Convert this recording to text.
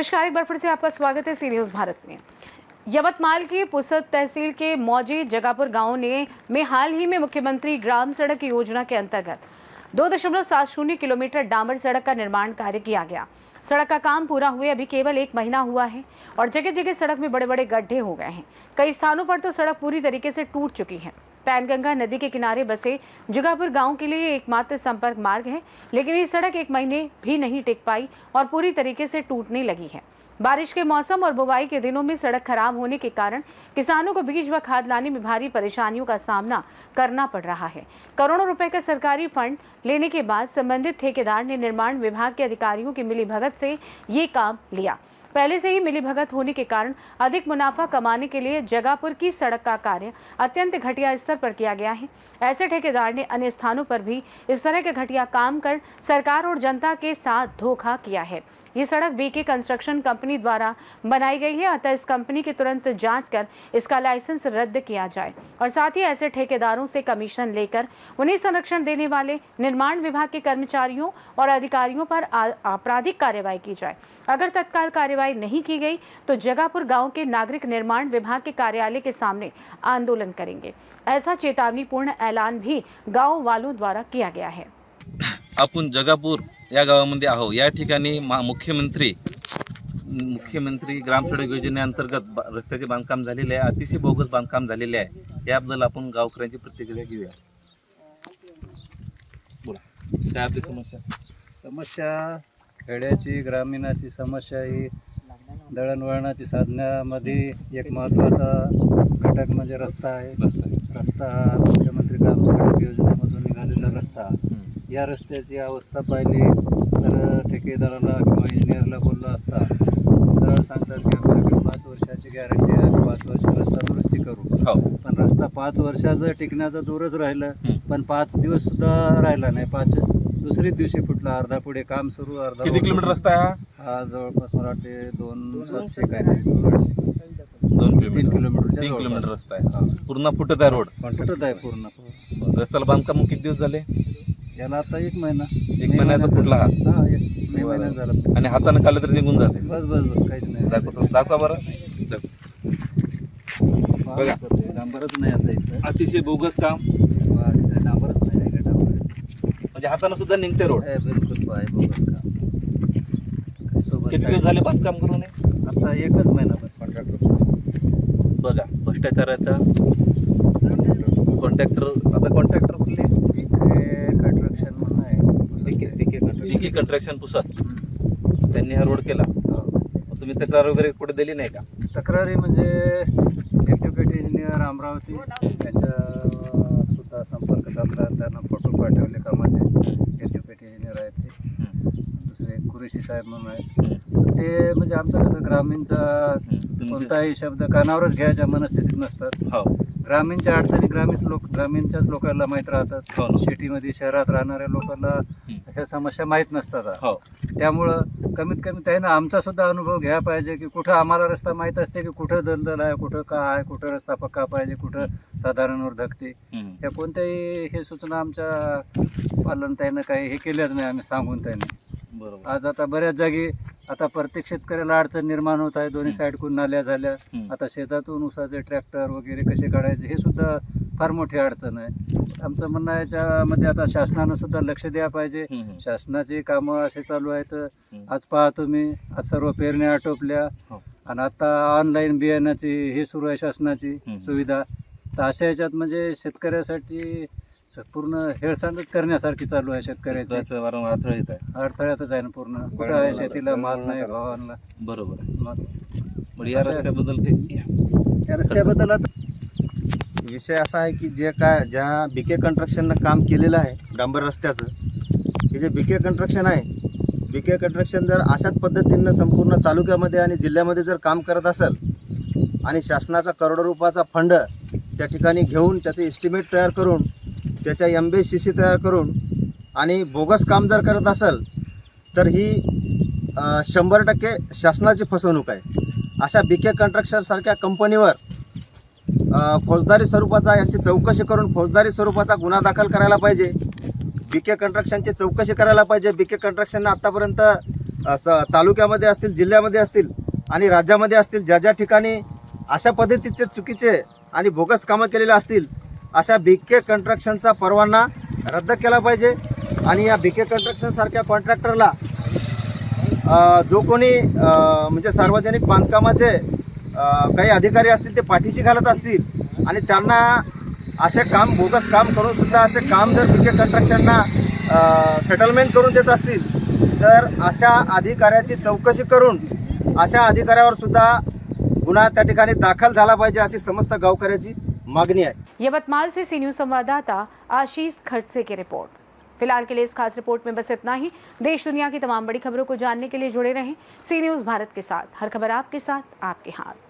नमस्कार, एक बार फिर से आपका स्वागत है सी न्यूज़ भारत में। यवतमाल की पुसद तहसील के मौजी जगापुर गांव में हाल ही में मुख्यमंत्री ग्राम सड़क योजना के अंतर्गत 2.70 किलोमीटर डामर सड़क का निर्माण कार्य किया गया। सड़क का काम पूरा हुए अभी केवल 1 महीना हुआ है और जगह जगह सड़क में बड़े बड़े गड्ढे हो गए हैं। कई स्थानों पर तो सड़क पूरी तरीके से टूट चुकी है। पैनगंगा नदी के किनारे बसे जगापुर गांव के लिए एकमात्र संपर्क मार्ग है, लेकिन ये सड़क 1 महीने भी नहीं टिक पाई और पूरी तरीके से टूटने लगी है। बारिश के मौसम और बुवाई के दिनों में सड़क खराब होने के कारण किसानों को बीज व खाद लाने में भारी परेशानियों का सामना करना पड़ रहा है। करोड़ों रुपए का सरकारी फंड लेने के बाद संबंधित ठेकेदार ने निर्माण विभाग के अधिकारियों की मिलीभगत से ये काम लिया। पहले से ही मिलीभगत होने के कारण अधिक मुनाफा कमाने के लिए जगापुर की सड़क का कार्य अत्यंत घटिया स्तर पर किया गया है। ऐसे ठेकेदार ने अन्य स्थानों पर भी इस तरह के घटिया काम कर सरकार और जनता के साथ धोखा किया है। ये सड़क बीके कंस्ट्रक्शन कंपनी द्वारा बनाई गई है, अतः इस कंपनी की तुरंत जांच कर इसका लाइसेंस रद्द किया जाए और साथ ही ऐसे ठेकेदारों से कमीशन लेकर उन्हें संरक्षण देने वाले निर्माण विभाग के कर्मचारियों और अधिकारियों पर आपराधिक कार्रवाई की जाए। अगर तत्काल कार्रवाई नहीं की गई तो जगापुर गांव के नागरिक निर्माण विभाग के कार्यालय के सामने आंदोलन करेंगे। ऐसा चेतावनीपूर्ण ऐलान भी गांव वालों द्वारा किया गया है। आपण जगापूर या गावामध्ये आहो। या ठिकाणी मुख्यमंत्री ग्राम सडक योजनेअंतर्गत रस्त्याचे बांधकाम झालेले आहे। अतिशय बोगस बांधकाम झालेले आहे। याबद्दल आपण गावकऱ्यांची प्रतिक्रिया घेऊया। बोला, काय आपली समस्या खेड्याची ग्रामीणाची समस्या ही दळणवळणाची साधण्यामध्ये एक महत्त्वाचा घटक म्हणजे रस्ता आहे। रस्ता हा मुख्यमंत्री ग्राम सडक योजनेमधून निघालेला रस्ता। या रस्त्याची अवस्था पाहिली तर ठेकेदाराला किंवा इंजिनियरला बोललो असता सरळ सांगतात की आमच्याकडे 5 वर्षाची गॅरंटी आहे, 5 वर्ष रस्ता दुरुस्ती करू। पण रस्ता 5 वर्षाचं टिकण्याचा जोरच राहिलं, पण 5 दिवस सुद्धा राहिला नाही। दुसऱ्याच दिवशी फुटला, अर्धा पुढे काम सुरू, अर्धा। किती किलोमीटर रस्ता आहे हा? जवळपास मला वाटते 2,700 काय नाही, 3 किलोमीटर रस्ता आहे। पूर्ण फुटत आहे रोड, फुटत आहे पूर्ण। रस्त्याला बांधकाम किती दिवस झाले? याला आता 1 महिना, 1 महिन्यात फुटला हा। हा, 1 महिना झाला आणि हाताने काढलं तरी निघून जाते। बस काहीच नाही। दाखवा बरं। बघा, डांबरच नाही आता इथं, अतिशय बोगस काम, डांबरच नाही का? डांबर म्हणजे हाताने सुद्धा निघते रोड। बिलकुल आहे बोगस काम। किती दिवस झाले बांधकाम करून? आता 1च महिना बस। कॉन्ट्रॅक्टर बघा, भ्रष्टाचाराचा कॉन्ट्रॅक्टर कुठले? कंस्ट्रक्शन म्हणून आहे, बीके कंस्ट्रक्शन पुसद, त्यांनी हा रोड केला। तुम्ही तक्रार वगैरे कुठे दिली नाही का? तक्रारी म्हणजे एक्झिक्युटिव्ह इंजिनियर अमरावती त्यांच्या सुद्धा संपर्क साधला, त्यांना फोटो पाठवले कामाचे। एक्झिक्युटिव्ह इंजिनियर आहेत ते, दुसरे कुरेशी साहेब म्हणून आहेत ते। म्हणजे आमचं कसं ग्रामीणचा कोणताही शब्द कानावरच घ्यायच्या मनस्थितीत नसतात। ग्रामीणच्या अडचणी ग्रामीणच्याच लोकांना माहीत राहतात। सिटीमध्ये शहरात राहणाऱ्या लोकांना ह्या समस्या माहीत नसतात। त्यामुळं कमीत कमी त्यानं आमचा सुद्धा अनुभव घ्या पाहिजे की कुठं आम्हाला रस्ता माहीत असते की कुठं दलदल आहे, कुठं काय आहे, कुठं रस्ता पक्का पाहिजे, कुठं साधारणवर धकते। या कोणत्याही हे सूचना आमच्या पालन त्यानं काही हे केल्याच नाही, आम्ही सांगून त्याने। बरोबर। आज आता बऱ्याच जागी आता प्रत्येक शेतकऱ्याला अडचण निर्माण होत आहे। दोन्ही साईडकडून नाल्या झाल्या, आता शेतातून ऊसाचे ट्रॅक्टर वगैरे कसे काढायचे हे सुद्धा फार मोठी अडचण आहे। आमचं म्हणणं याच्यामध्ये आता शासनानं सुद्धा लक्ष द्या पाहिजे। शासनाची कामं असे चालू आहेत। आज पहा तुम्ही, आज सर्व पेरण्या आटोपल्या आणि आता ऑनलाईन बियाण्याची हे सुरू आहे शासनाची सुविधा। तर अशा याच्यात म्हणजे शेतकऱ्यासाठी पूर्ण हेळसांडच करण्यासारखी चालू आहे शेतकऱ्याची। अडथळ्यातच आहे ना पूर्ण, कुठं आहे शेतीला माल नाही, भावांना। बरोबर। मग या रस्त्याबद्दल विषय असा आहे की ज्या बीके कंस्ट्रक्शननं काम केलेलं आहे डांबर रस्त्याचं, हे जे बीके कंस्ट्रक्शन आहे, बीके कंस्ट्रक्शन जर अशाच पद्धतीनं संपूर्ण तालुक्यामध्ये आणि जिल्ह्यामध्ये जर काम करत असेल आणि शासनाचा करोडो रुपयाचा फंड त्या ठिकाणी घेऊन त्याचे एस्टिमेट तयार करून त्याच्या MBCC तयार करून आणि बोगस काम जर करत असेल तर ही 100% शासनाची फसवणूक आहे। अशा बीके कंस्ट्रक्शनसारख्या कंपनीवर फौजदारी स्वरूपाचा याची चौकशी करून फौजदारी स्वरूपाचा गुन्हा दाखल करायला पाहिजे। बीके कंस्ट्रक्शनची चौकशी करायला पाहिजे। बीके कंस्ट्रक्शनने आतापर्यंत तालुक्यामध्ये असतील, जिल्ह्यामध्ये असतील आणि राज्यामध्ये असतील, ज्या ज्या ठिकाणी अशा पद्धतीचे चुकीचे आणि बोगस कामं केलेले असतील, अशा बीके कंस्ट्रक्शनचा परवाना रद्द केला पाहिजे. आणि या बीके कंस्ट्रक्शन सारख्या कॉन्ट्रॅक्टरला जो कोणी म्हणजे सार्वजनिक बांधकामाचे काही अधिकारी असतील ते पाठीशी घालत असतील आणि त्यांना असे काम, बोगस काम करून सुद्धा असे काम जर बीके कंस्ट्रक्शनना सेटलमेंट करून देत असतील, तर अशा अधिकाऱ्याची चौकशी करून अशा अधिकाऱ्यावर सुद्धा गुन्हा त्या ठिकाणी दाखल झाला पाहिजे, अशी समस्त गावकऱ्याची मागणी आहे. यवतमाल से सी न्यूज संवाददाता आशीष खड़से की रिपोर्ट. फिलहाल के लिए इस खास रिपोर्ट में बस इतना ही. देश दुनिया की तमाम बड़ी खबरों को जानने के लिए जुड़े रहें सी न्यूज भारत के साथ. हर खबर आपके साथ, आपके हाथ.